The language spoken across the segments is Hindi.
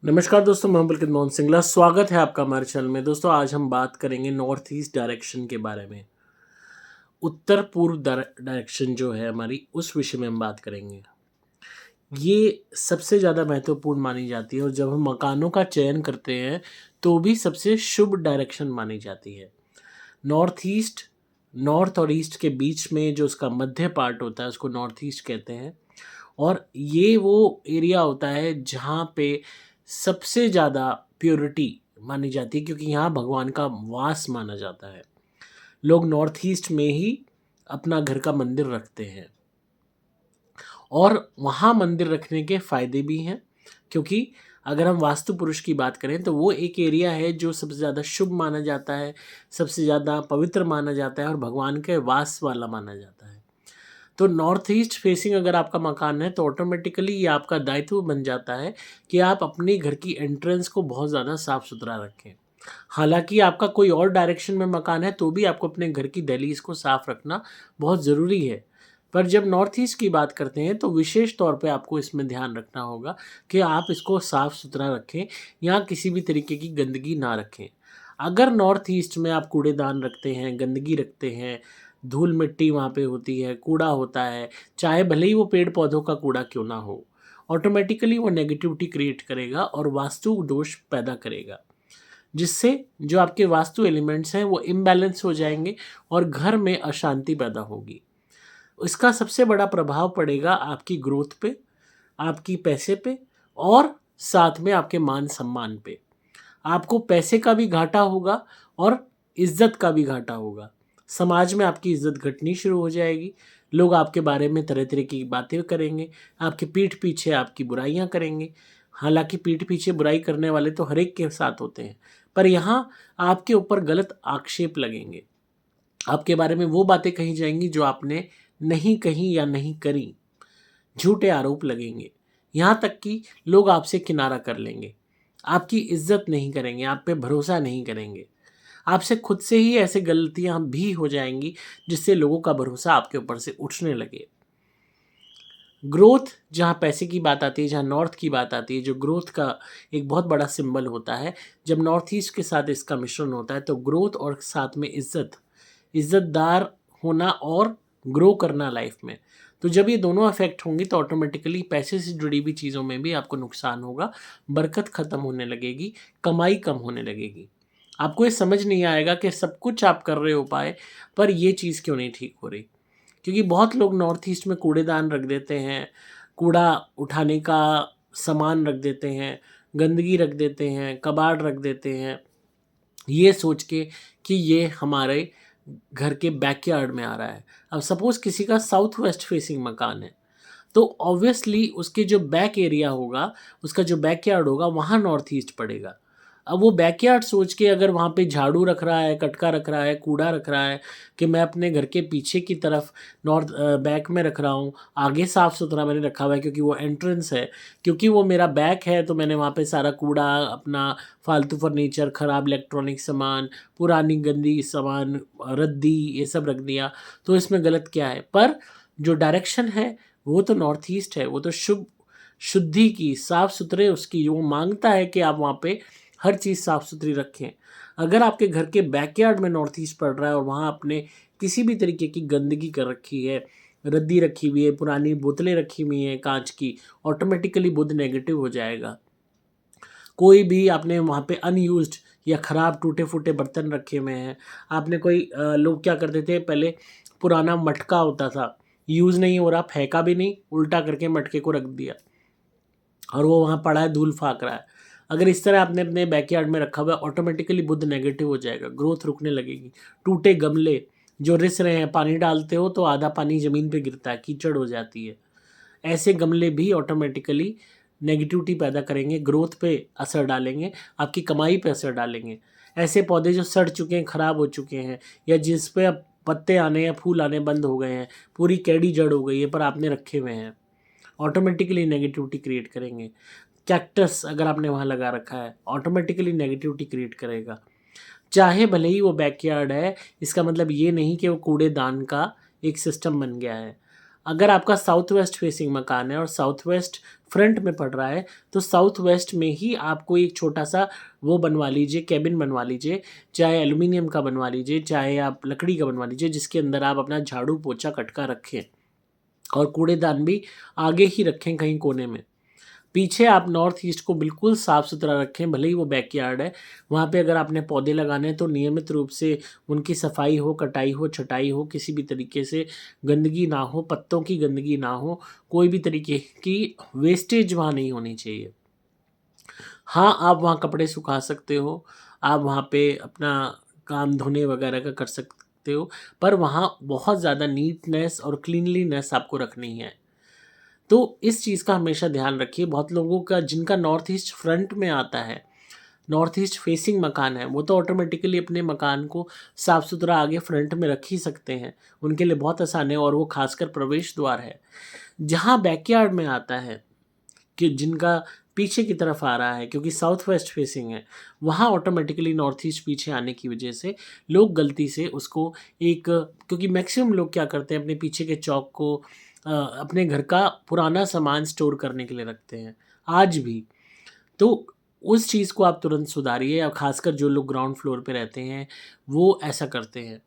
नमस्कार दोस्तों, मैं पुलकित मोहन सिंगला। स्वागत है आपका हमारे चैनल में। दोस्तों, आज हम बात करेंगे नॉर्थ ईस्ट डायरेक्शन के बारे में। उत्तर पूर्व डायरेक्शन जो है हमारी, उस विषय में हम बात करेंगे। ये सबसे ज़्यादा महत्वपूर्ण मानी जाती है और जब हम मकानों का चयन करते हैं तो भी सबसे शुभ डायरेक्शन मानी जाती है। नॉर्थ ईस्ट, नॉर्थ और ईस्ट के बीच में जो उसका मध्य पार्ट होता है उसको नॉर्थ ईस्ट कहते हैं। और ये वो एरिया होता है जहाँ पे सबसे ज़्यादा प्योरिटी मानी जाती है, क्योंकि यहाँ भगवान का वास माना जाता है। लोग नॉर्थ ईस्ट में ही अपना घर का मंदिर रखते हैं और वहाँ मंदिर रखने के फ़ायदे भी हैं, क्योंकि अगर हम वास्तु पुरुष की बात करें तो वो एक एरिया है जो सबसे ज़्यादा शुभ माना जाता है, सबसे ज़्यादा पवित्र माना जाता है और भगवान के वास वाला माना जाता है। तो नॉर्थ ईस्ट फेसिंग अगर आपका मकान है तो ऑटोमेटिकली ये आपका दायित्व बन जाता है कि आप अपने घर की एंट्रेंस को बहुत ज़्यादा साफ सुथरा रखें। हालांकि आपका कोई और डायरेक्शन में मकान है तो भी आपको अपने घर की दहलीज को साफ रखना बहुत ज़रूरी है। पर जब नॉर्थ ईस्ट की बात करते हैं तो विशेष तौर पे आपको इसमें ध्यान रखना होगा कि आप इसको साफ सुथरा रखें, यहाँ किसी भी तरीके की गंदगी ना रखें। अगर नॉर्थ ईस्ट में आप कूड़ेदान रखते हैं, गंदगी रखते हैं, धूल मिट्टी वहाँ पे होती है, कूड़ा होता है, चाहे भले ही वो पेड़ पौधों का कूड़ा क्यों ना हो, ऑटोमेटिकली वो नेगेटिविटी क्रिएट करेगा और वास्तु दोष पैदा करेगा, जिससे जो आपके वास्तु एलिमेंट्स हैं वो इम्बैलेंस हो जाएंगे और घर में अशांति पैदा होगी। इसका सबसे बड़ा प्रभाव पड़ेगा आपकी ग्रोथ पे, आपकी पैसे पे और साथ में आपके मान सम्मान पे। आपको पैसे का भी घाटा होगा और इज्जत का भी घाटा होगा। समाज में आपकी इज्जत घटनी शुरू हो जाएगी। लोग आपके बारे में तरह तरह की बातें करेंगे, आपकी पीठ पीछे आपकी बुराइयां करेंगे। हालांकि पीठ पीछे बुराई करने वाले तो हर एक के साथ होते हैं, पर यहाँ आपके ऊपर गलत आक्षेप लगेंगे। आपके बारे में वो बातें कही जाएंगी जो आपने नहीं कही या नहीं करी। झूठे आरोप लगेंगे, यहाँ तक कि लोग आपसे किनारा कर लेंगे, आपकी इज्जत नहीं करेंगे, आप पे भरोसा नहीं करेंगे। आपसे खुद से ही ऐसे गलतियां भी हो जाएंगी जिससे लोगों का भरोसा आपके ऊपर से उठने लगे। ग्रोथ, जहाँ पैसे की बात आती है, जहाँ नॉर्थ की बात आती है, जो ग्रोथ का एक बहुत बड़ा सिंबल होता है, जब नॉर्थ ईस्ट के साथ इसका मिश्रण होता है तो ग्रोथ और साथ में इज्जत, इज्जतदार होना और ग्रो करना लाइफ में। तो जब ये दोनों अफेक्ट होंगी तो ऑटोमेटिकली पैसे से जुड़ी हुई चीज़ों में भी आपको नुकसान होगा, बरकत ख़त्म होने लगेगी, कमाई कम होने लगेगी। आपको ये समझ नहीं आएगा कि सब कुछ आप कर रहे हो उपाय, पर ये चीज़ क्यों नहीं ठीक हो रही। क्योंकि बहुत लोग नॉर्थ ईस्ट में कूड़ेदान रख देते हैं, कूड़ा उठाने का सामान रख देते हैं, गंदगी रख देते हैं, कबाड़ रख देते हैं, ये सोच के कि ये हमारे घर के बैकयार्ड में आ रहा है। अब सपोज़ किसी का साउथ वेस्ट फेसिंग मकान है, तो ऑब्वियसली उसके जो बैक एरिया होगा, उसका जो बैकयार्ड होगा, वहाँ नॉर्थ ईस्ट पड़ेगा। अब वो बैकयार्ड सोच के अगर वहाँ पे झाड़ू रख रहा है, कटका रख रहा है, कूड़ा रख रहा है कि मैं अपने घर के पीछे की तरफ बैक में रख रहा हूँ, आगे साफ़-सुथरा मैंने रखा हुआ है क्योंकि वो एंट्रेंस है, क्योंकि वो मेरा बैक है तो मैंने वहाँ पे सारा कूड़ा, अपना फालतू फर्नीचर, खराब इलेक्ट्रॉनिक सामान, पुरानी गंदी सामान, रद्दी, ये सब रख दिया, तो इसमें गलत क्या है? पर जो डायरेक्शन है वो तो नॉर्थ ईस्ट है, वो तो शुद्धि की, साफ-सुथरे उसकी वो माँगता है कि आप वहाँ पे हर चीज़ साफ-सुथरी रखें। अगर आपके घर के बैकयार्ड में नॉर्थ ईस्ट पड़ रहा है और वहाँ आपने किसी भी तरीके की गंदगी कर रखी है, रद्दी रखी हुई है, पुरानी बोतलें रखी हुई हैं काँच की, ऑटोमेटिकली बुध नेगेटिव हो जाएगा। कोई भी आपने वहाँ पे अनयूज़्ड या ख़राब टूटे-फूटे बर्तन रखे हुए हैं, आपने कोई लोग क्या करते थे पहले, पुराना मटका होता था, यूज़ नहीं हो रहा, फेंका भी नहीं, उल्टा करके मटके को रख दिया और वो वहाँ पड़ा है, धूल फाक रहा है। अगर इस तरह आपने अपने बैकयार्ड में रखा हुआ है, ऑटोमेटिकली बुध नेगेटिव हो जाएगा, ग्रोथ रुकने लगेगी। टूटे गमले जो रिस रहे हैं, पानी डालते हो तो आधा पानी ज़मीन पे गिरता है, कीचड़ हो जाती है। ऐसे गमले भी ऑटोमेटिकली नेगेटिविटी पैदा करेंगे, ग्रोथ पे असर डालेंगे, आपकी कमाई पे असर डालेंगे। ऐसे पौधे जो सड़ चुके हैं, ख़राब हो चुके हैं या जिस पे अब पत्ते आने या फूल आने बंद हो गए हैं, पूरी कैडी जड़ हो गई है पर आपने रखे हुए हैं, ऑटोमेटिकली नेगेटिविटी क्रिएट करेंगे। कैक्टस अगर आपने वहाँ लगा रखा है, ऑटोमेटिकली नेगेटिविटी क्रिएट करेगा। चाहे भले ही वो बैकयार्ड है, इसका मतलब ये नहीं कि वो कूड़ेदान का एक सिस्टम बन गया है। अगर आपका साउथ वेस्ट फेसिंग मकान है और साउथ वेस्ट फ्रंट में पड़ रहा है, तो साउथ वेस्ट में ही आपको एक छोटा-सा वो बनवा लीजिए, केबिन बनवा लीजिए, चाहे एल्यूमीनियम का बनवा लीजिए, चाहे आप लकड़ी का बनवा लीजिए, जिसके अंदर आप अपना झाड़ू, पोछा, कटका रखें और कूड़ेदान भी आगे ही रखें कहीं कोने में। पीछे आप नॉर्थ ईस्ट को बिल्कुल साफ-सुथरा रखें, भले ही वो बैकयार्ड है। वहाँ पे अगर आपने पौधे लगाने हैं तो नियमित रूप से उनकी सफाई हो, कटाई हो, छँटाई हो, किसी भी तरीके से गंदगी ना हो, पत्तों की गंदगी ना हो, कोई भी तरीके की वेस्टेज वहाँ नहीं होनी चाहिए। हाँ, आप वहाँ कपड़े सुखा सकते हो, आप वहाँ पे अपना काम धोने वगैरह का कर सकते हो, पर वहाँ बहुत ज़्यादा नीटनेस और क्लीनलीनेस आपको रखनी है। तो इस चीज़ का हमेशा ध्यान रखिए। बहुत लोगों का जिनका नॉर्थ ईस्ट फ्रंट में आता है, नॉर्थ ईस्ट फेसिंग मकान है, वो तो ऑटोमेटिकली अपने मकान को साफ-सुथरा आगे फ्रंट में रख ही सकते हैं। उनके लिए बहुत आसान है और वो खासकर प्रवेश द्वार है। जहाँ बैकयार्ड में आता है कि जिनका पीछे की तरफ आ रहा है क्योंकि साउथ वेस्ट फेसिंग है, वहाँ ऑटोमेटिकली नॉर्थ ईस्ट पीछे आने की वजह से लोग गलती से उसको एक क्योंकि मैक्सिमम लोग क्या करते हैं अपने पीछे के चौक को अपने घर का पुराना सामान स्टोर करने के लिए रखते हैं, आज भी। तो उस चीज़ को आप तुरंत सुधारिए और ख़ासकर जो लोग ग्राउंड फ्लोर पे रहते हैं, वो ऐसा करते हैं।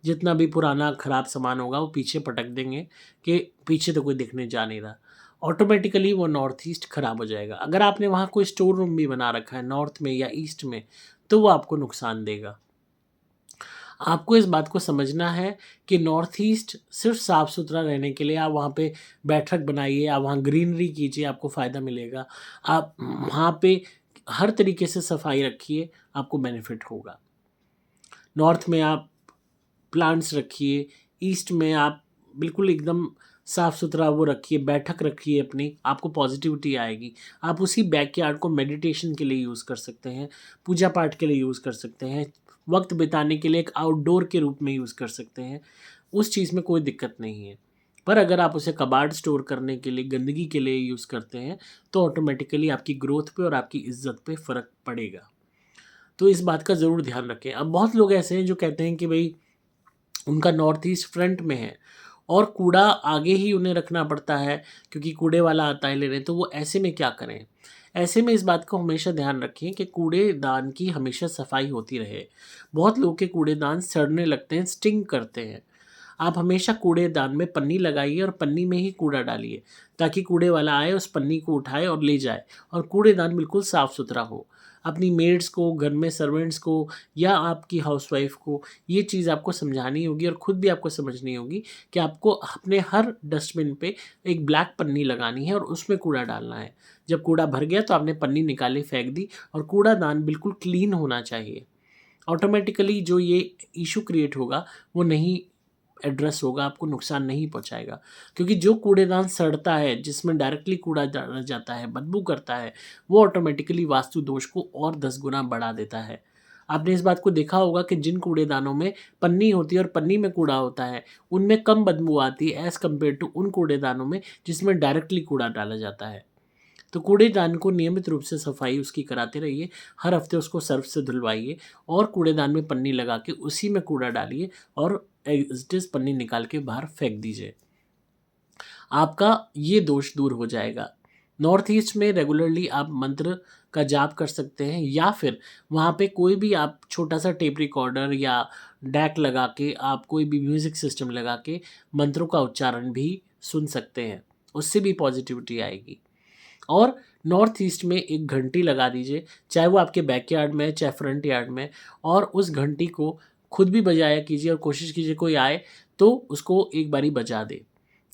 जितना भी पुराना ख़राब सामान होगा वो पीछे पटक देंगे कि पीछे तो कोई देखने जा नहीं रहा। ऑटोमैटिकली वो नॉर्थ ईस्ट ख़राब हो जाएगा। अगर आपने वहाँ कोई स्टोर रूम भी बना रखा है नॉर्थ में या ईस्ट में, तो वो आपको नुकसान देगा। आपको इस बात को समझना है कि नॉर्थ ईस्ट सिर्फ़ साफ़-सुथरा रहने के लिए आप वहाँ पे बैठक बनाइए, आप वहाँ ग्रीनरी कीजिए, आपको फ़ायदा मिलेगा। आप वहाँ पे हर तरीके से सफाई रखिए, आपको बेनिफिट होगा। नॉर्थ में आप प्लांट्स रखिए, ईस्ट में आप बिल्कुल एकदम साफ-सुथरा वो रखिए, बैठक रखिए अपनी, आपको पॉज़िटिविटी आएगी। आप उसी बैकयार्ड को मेडिटेशन के लिए यूज़ कर सकते हैं, पूजा-पाठ के लिए यूज़ कर सकते हैं, वक़्त बिताने के लिए एक आउटडोर के रूप में यूज़ कर सकते हैं। उस चीज़ में कोई दिक्कत नहीं है। पर अगर आप उसे कबाड़ स्टोर करने के लिए, गंदगी के लिए यूज़ करते हैं, तो ऑटोमैटिकली आपकी ग्रोथ पे और आपकी इज़्ज़त पे फ़र्क पड़ेगा। तो इस बात का ज़रूर ध्यान रखें। अब बहुत लोग ऐसे हैं जो कहते हैं कि भई उनका नॉर्थ ईस्ट फ्रंट में है और कूड़ा आगे ही उन्हें रखना पड़ता है क्योंकि कूड़े वाला आता है लेने, तो वो ऐसे में क्या करें? ऐसे में इस बात को हमेशा ध्यान रखें कि कूड़ेदान की हमेशा सफाई होती रहे। बहुत लोग के कूड़ेदान सड़ने लगते हैं, स्टिंक करते हैं। आप हमेशा कूड़ेदान में पन्नी लगाइए और पन्नी में ही कूड़ा डालिए, ताकि कूड़े वाला आए, उस पन्नी को उठाए और ले जाए और कूड़ेदान बिल्कुल साफ-सुथरा हो। अपनी मेड्स को, घर में सर्वेंट्स को या आपकी हाउसवाइफ़ को ये चीज़ आपको समझानी होगी और खुद भी आपको समझनी होगी कि आपको अपने हर डस्टबिन पे एक ब्लैक पन्नी लगानी है और उसमें कूड़ा डालना है। जब कूड़ा भर गया तो आपने पन्नी निकाली, फेंक दी और कूड़ादान बिल्कुल क्लीन होना चाहिए। ऑटोमैटिकली जो ये इश्यू क्रिएट होगा, वो नहीं एड्रेस होगा, आपको नुकसान नहीं पहुँचाएगा। क्योंकि जो कूड़ेदान सड़ता है, जिसमें डायरेक्टली कूड़ा डाला जाता है, बदबू करता है, वो ऑटोमैटिकली वास्तु दोष को और 10 गुना बढ़ा देता है। आपने इस बात को देखा होगा कि जिन कूड़ेदानों में पन्नी होती है और पन्नी में कूड़ा होता है, उनमें कम बदबू आती है एज़ कम्पेयर टू उन कूड़ेदानों में जिसमें डायरेक्टली कूड़ा डाला जाता है। तो कूड़ेदान को नियमित रूप से सफाई उसकी कराते रहिए, हर हफ्ते उसको सर्फ़ से धुलवाइए और कूड़ेदान में पन्नी लगा के उसी में कूड़ा डालिए और एज़ इट इज़ पन्नी निकाल के बाहर फेंक दीजिए। आपका ये दोष दूर हो जाएगा। नॉर्थ ईस्ट में रेगुलरली आप मंत्र का जाप कर सकते हैं या फिर वहाँ पे कोई भी आप छोटा-सा टेप रिकॉर्डर या डैक लगा के आप कोई भी म्यूज़िक सिस्टम लगा के मंत्रों का उच्चारण भी सुन सकते हैं। उससे भी पॉज़िटिविटी आएगी। और नॉर्थ ईस्ट में एक घंटी लगा दीजिए, चाहे वो आपके बैकयार्ड में है, चाहे फ्रंट यार्ड में और उस घंटी को खुद भी बजाया कीजिए और कोशिश कीजिए कोई आए तो उसको एक बारी बजा दे।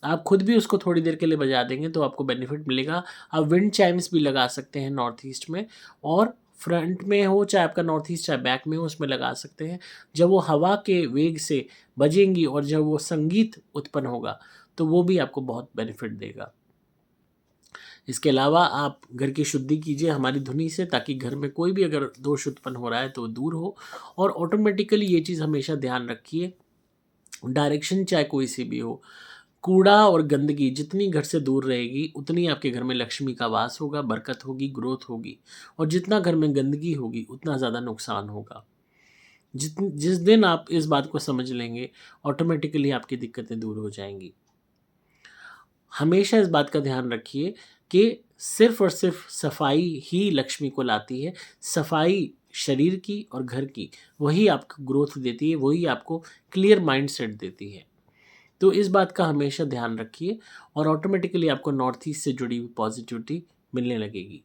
आप खुद भी उसको थोड़ी देर के लिए बजा देंगे तो आपको बेनिफिट मिलेगा। आप विंड चाइम्स भी लगा सकते हैं नॉर्थ ईस्ट में और फ्रंट में हो चाहे आपका नॉर्थ ईस्ट चाहे बैक में हो उसमें लगा सकते हैं। जब वो हवा के वेग से बजेंगी और जब वो संगीत उत्पन्न होगा, तो वो भी आपको बहुत बेनिफिट देगा। इसके अलावा आप घर की शुद्धि कीजिए हमारी धुनी से ताकि घर में कोई भी अगर दोष उत्पन्न हो रहा है तो वो दूर हो और ऑटोमेटिकली ये चीज़ हमेशा ध्यान रखिए, डायरेक्शन चाहे कोई सी भी हो, कूड़ा और गंदगी जितनी घर से दूर रहेगी उतनी आपके घर में लक्ष्मी का वास होगा, बरकत होगी, ग्रोथ होगी और जितना घर में गंदगी होगी उतना ज़्यादा नुकसान होगा। जिस दिन आप इस बात को समझ लेंगे ऑटोमेटिकली आपकी दिक्कतें दूर हो जाएँगी। हमेशा इस बात का ध्यान रखिए कि सिर्फ़ और सिर्फ़ सफाई ही लक्ष्मी को लाती है। सफाई शरीर की और घर की, वही आपको ग्रोथ देती है, वही आपको क्लियर माइंडसेट देती है। तो इस बात का हमेशा ध्यान रखिए और ऑटोमेटिकली आपको नॉर्थ ईस्ट से जुड़ी हुई पॉजिटिविटी मिलने लगेगी।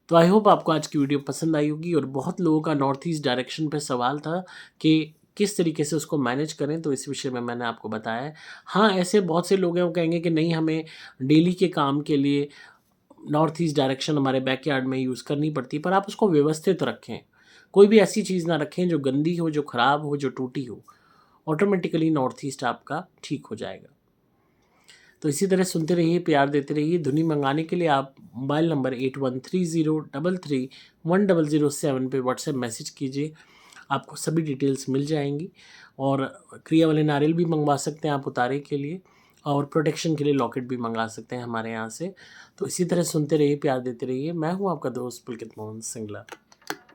तो आई होप आपको आज की वीडियो पसंद आई होगी और बहुत लोगों का नॉर्थ ईस्ट डायरेक्शन पे सवाल था कि किस तरीके से उसको मैनेज करें, तो इस विषय में मैंने आपको बताया है। हाँ, ऐसे बहुत से लोग हैं वो कहेंगे कि नहीं, हमें डेली के काम के लिए नॉर्थ ईस्ट डायरेक्शन हमारे बैकयार्ड में यूज़ करनी पड़ती है, पर आप उसको व्यवस्थित रखें। कोई भी ऐसी चीज़ ना रखें जो गंदी हो, जो खराब हो, जो टूटी हो। ऑटोमेटिकली नॉर्थ ईस्ट आपका ठीक हो जाएगा। तो इसी तरह सुनते रहिए, प्यार देते रहिए। धुनी मंगाने के लिए आप मोबाइल नंबर 8130331007 पे व्हाट्सएप मैसेज कीजिए, आपको सभी डिटेल्स मिल जाएँगी। और क्रिया वाले नारियल भी मंगवा सकते हैं आप उतारे के लिए, और प्रोटेक्शन के लिए लॉकेट भी मंगा सकते हैं हमारे यहाँ से। तो इसी तरह सुनते रहिए, प्यार देते रहिए। मैं हूँ आपका दोस्त पुलकित मोहन सिंगला।